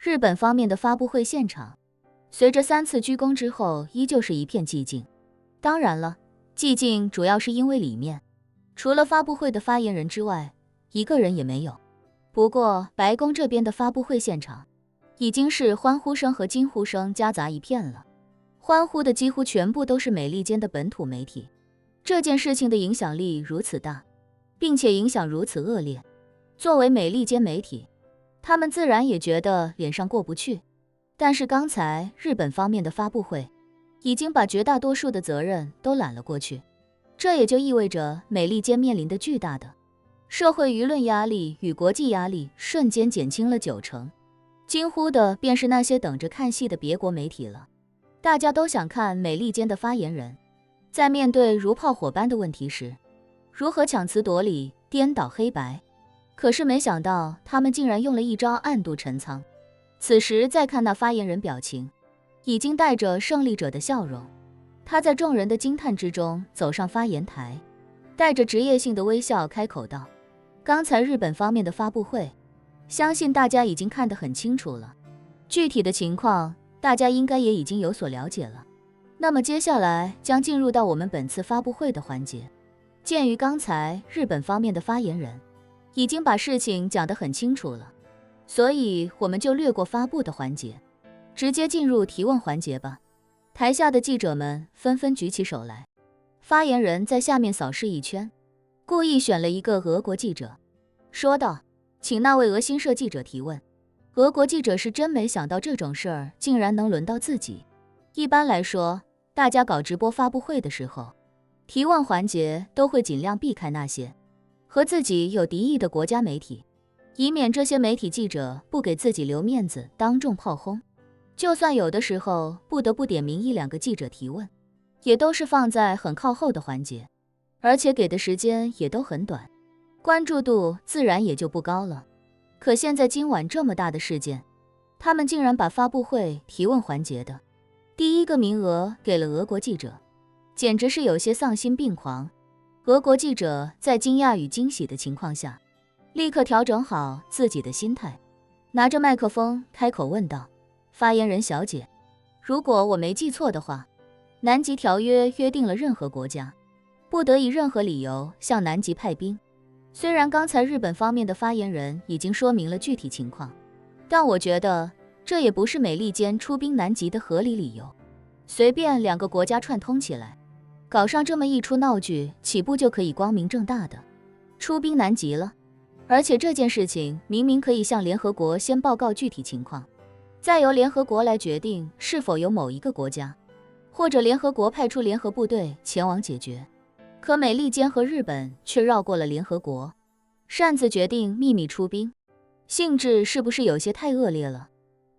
日本方面的发布会现场，随着3次鞠躬之后，依旧是一片寂静。当然了，寂静主要是因为里面除了发布会的发言人之外，一个人也没有。不过白宫这边的发布会现场已经是欢呼声和惊呼声夹杂一片了，欢呼的几乎全部都是美利坚的本土媒体。这件事情的影响力如此大，并且影响如此恶劣，作为美利坚媒体，他们自然也觉得脸上过不去。但是刚才日本方面的发布会已经把绝大多数的责任都揽了过去，这也就意味着美利坚面临的巨大的社会舆论压力与国际压力瞬间减轻了90%。惊呼的便是那些等着看戏的别国媒体了，大家都想看美利坚的发言人在面对如炮火般的问题时，如何强词夺理、颠倒黑白。可是没想到他们竟然用了一招暗度陈仓。此时再看那发言人表情，已经带着胜利者的笑容，他在众人的惊叹之中走上发言台，带着职业性的微笑开口道：刚才日本方面的发布会，相信大家已经看得很清楚了，具体的情况大家应该也已经有所了解了。那么接下来将进入到我们本次发布会的环节。鉴于刚才日本方面的发言人已经把事情讲得很清楚了，所以我们就略过发布的环节，直接进入提问环节吧。台下的记者们纷纷举起手来，发言人在下面扫视一圈，故意选了一个俄国记者，说道：请那位俄新社记者提问。俄国记者是真没想到这种事儿竟然能轮到自己。一般来说，大家搞直播发布会的时候，提问环节都会尽量避开那些和自己有敌意的国家媒体，以免这些媒体记者不给自己留面子，当众炮轰。就算有的时候不得不点名1-2个记者提问，也都是放在很靠后的环节，而且给的时间也都很短，关注度自然也就不高了。可现在今晚这么大的事件，他们竟然把发布会提问环节的第1个名额给了俄国记者，简直是有些丧心病狂。俄国记者在惊讶与惊喜的情况下，立刻调整好自己的心态，拿着麦克风开口问道：发言人小姐，如果我没记错的话，南极条约约定了任何国家不得以任何理由向南极派兵。虽然刚才日本方面的发言人已经说明了具体情况，但我觉得这也不是美利坚出兵南极的合理理由。随便2个国家串通起来，搞上这么一出闹剧，起步就可以光明正大的出兵南极了。而且这件事情明明可以向联合国先报告具体情况，再由联合国来决定是否由某一个国家或者联合国派出联合部队前往解决。可美利坚和日本却绕过了联合国，擅自决定秘密出兵，性质是不是有些太恶劣了？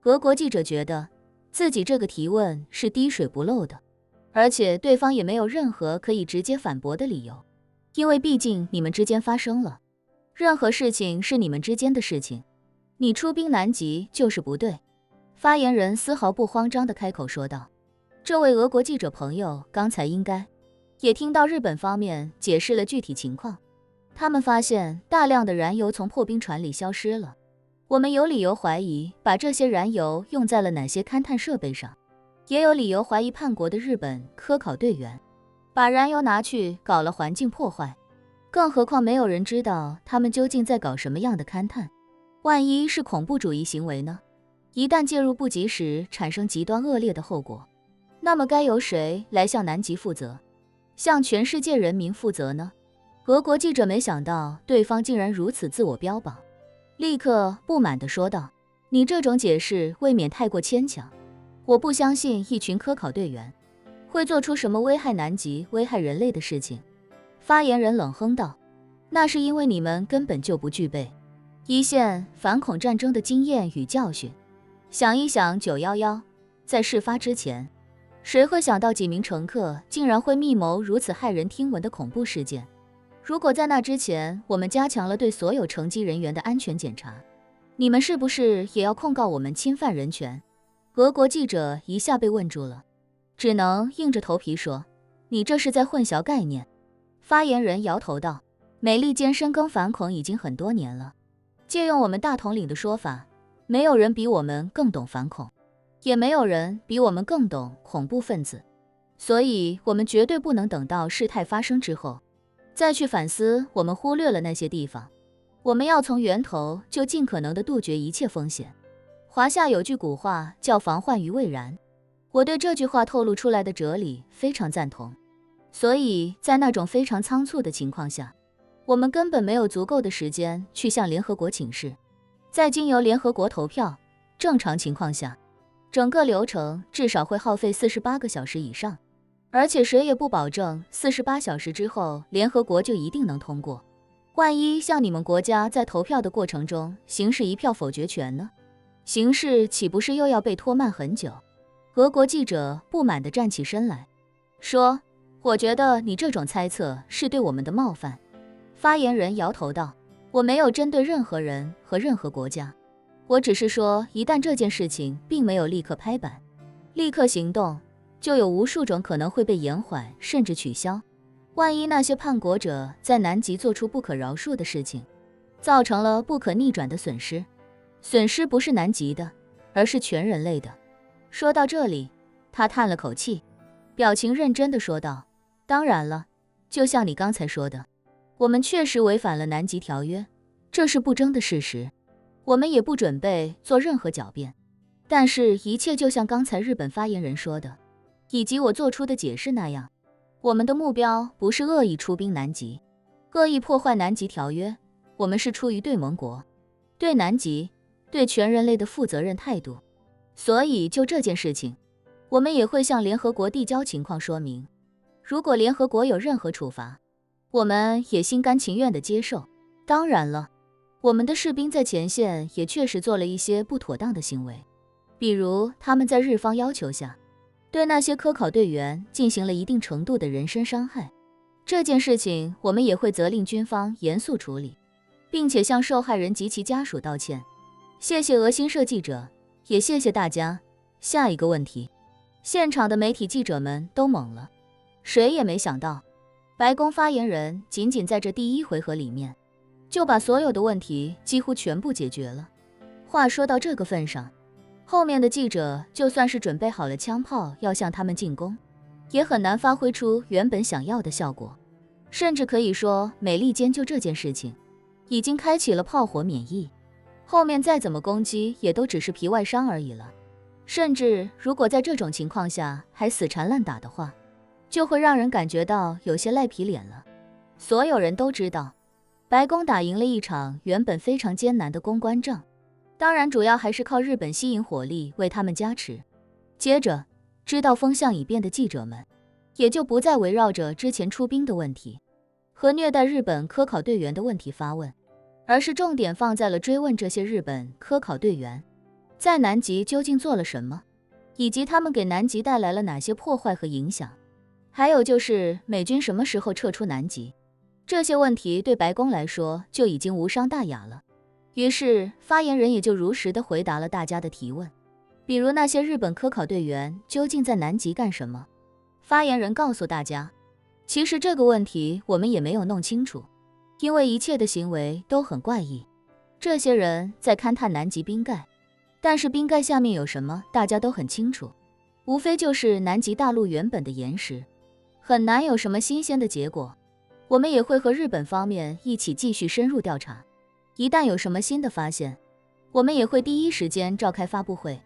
俄国记者觉得自己这个提问是滴水不漏的，而且对方也没有任何可以直接反驳的理由，因为毕竟你们之间发生了，任何事情是你们之间的事情，你出兵南极就是不对。发言人丝毫不慌张地开口说道：这位俄国记者朋友刚才应该也听到日本方面解释了具体情况，他们发现大量的燃油从破冰船里消失了，我们有理由怀疑把这些燃油用在了哪些勘探设备上，也有理由怀疑叛国的日本科考队员把燃油拿去搞了环境破坏，更何况没有人知道他们究竟在搞什么样的勘探，万一是恐怖主义行为呢？一旦介入不及时，产生极端恶劣的后果，那么该由谁来向南极负责，向全世界人民负责呢？俄国记者没想到对方竟然如此自我标榜，立刻不满地说道：你这种解释未免太过牵强，我不相信一群科考队员会做出什么危害南极、危害人类的事情。发言人冷哼道：那是因为你们根本就不具备一线反恐战争的经验与教训。想一想911，在事发之前，谁会想到几名乘客竟然会密谋如此骇人听闻的恐怖事件？如果在那之前我们加强了对所有乘机人员的安全检查，你们是不是也要控告我们侵犯人权？俄国记者一下被问住了，只能硬着头皮说：你这是在混淆概念。发言人摇头道：美利坚深耕反恐已经很多年了，借用我们大统领的说法，没有人比我们更懂反恐，也没有人比我们更懂恐怖分子，所以我们绝对不能等到事态发生之后，再去反思我们忽略了那些地方。我们要从源头就尽可能的杜绝一切风险。华夏有句古话叫防患于未然，我对这句话透露出来的哲理非常赞同。所以在那种非常仓促的情况下，我们根本没有足够的时间去向联合国请示，再经由联合国投票，正常情况下，整个流程至少会耗费48个小时以上，而且谁也不保证48小时之后联合国就一定能通过。万一像你们国家在投票的过程中行使一票否决权呢？形势岂不是又要被拖慢很久？俄国记者不满地站起身来，说：“我觉得你这种猜测是对我们的冒犯。”发言人摇头道：“我没有针对任何人和任何国家，我只是说，一旦这件事情并没有立刻拍板、立刻行动，就有无数种可能会被延缓甚至取消。万一那些叛国者在南极做出不可饶恕的事情，造成了不可逆转的损失，损失不是南极的，而是全人类的。”说到这里，他叹了口气，表情认真地说道：“当然了，就像你刚才说的，我们确实违反了南极条约，这是不争的事实，我们也不准备做任何狡辩。但是，一切就像刚才日本发言人说的，以及我做出的解释那样，我们的目标不是恶意出兵南极，恶意破坏南极条约，我们是出于对盟国、对南极、对全人类的负责任态度。所以就这件事情，我们也会向联合国递交情况说明。如果联合国有任何处罚，我们也心甘情愿地接受。当然了，我们的士兵在前线也确实做了一些不妥当的行为，比如他们在日方要求下，对那些科考队员进行了一定程度的人身伤害。这件事情我们也会责令军方严肃处理，并且向受害人及其家属道歉。谢谢俄新社记者，也谢谢大家。下一个问题。现场的媒体记者们都懵了，谁也没想到，白宫发言人仅仅在这第一回合里面，就把所有的问题几乎全部解决了。话说到这个份上，后面的记者就算是准备好了枪炮要向他们进攻，也很难发挥出原本想要的效果。甚至可以说，美利坚就这件事情，已经开启了炮火免疫，后面再怎么攻击也都只是皮外伤而已了。甚至如果在这种情况下还死缠烂打的话，就会让人感觉到有些赖皮脸了。所有人都知道，白宫打赢了一场原本非常艰难的公关仗，当然主要还是靠日本吸引火力为他们加持。接着，知道风向已变的记者们，也就不再围绕着之前出兵的问题和虐待日本科考队员的问题发问，而是重点放在了追问这些日本科考队员在南极究竟做了什么，以及他们给南极带来了哪些破坏和影响，还有就是美军什么时候撤出南极。这些问题对白宫来说就已经无伤大雅了。于是发言人也就如实地回答了大家的提问，比如那些日本科考队员究竟在南极干什么。发言人告诉大家，其实这个问题我们也没有弄清楚，因为一切的行为都很怪异。这些人在勘探南极冰盖，但是冰盖下面有什么大家都很清楚，无非就是南极大陆原本的岩石，很难有什么新鲜的结果。我们也会和日本方面一起继续深入调查，一旦有什么新的发现，我们也会第一时间召开发布会，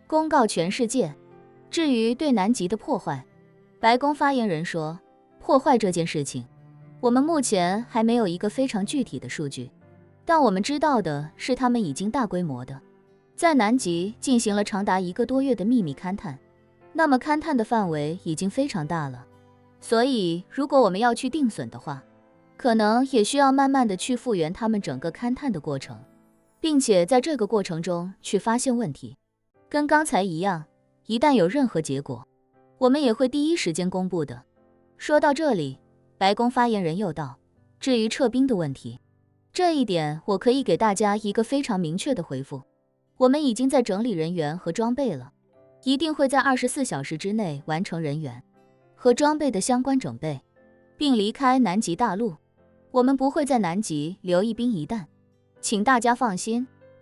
公告全世界。至于对南极的破坏，白宫发言人说，破坏这件事情，我们目前还没有一个非常具体的数据，但我们知道的是他们已经大规模的在南极进行了长达1个多月的秘密勘探，那么勘探的范围已经非常大了，所以如果我们要去定损的话，可能也需要慢慢的去复原他们整个勘探的过程，并且在这个过程中去发现问题。跟刚才一样，一旦有任何结果，我们也会第一时间公布的。说到这里，白宫发言人又道，至于撤兵的问题，这一点我可以给大家一个非常明确的回复，我们已经在整理人员和装备了，一定会在24小时之内完成人员和装备的相关整备，并离开南极大陆。我们不会在南极留一兵一弹，请大家放心。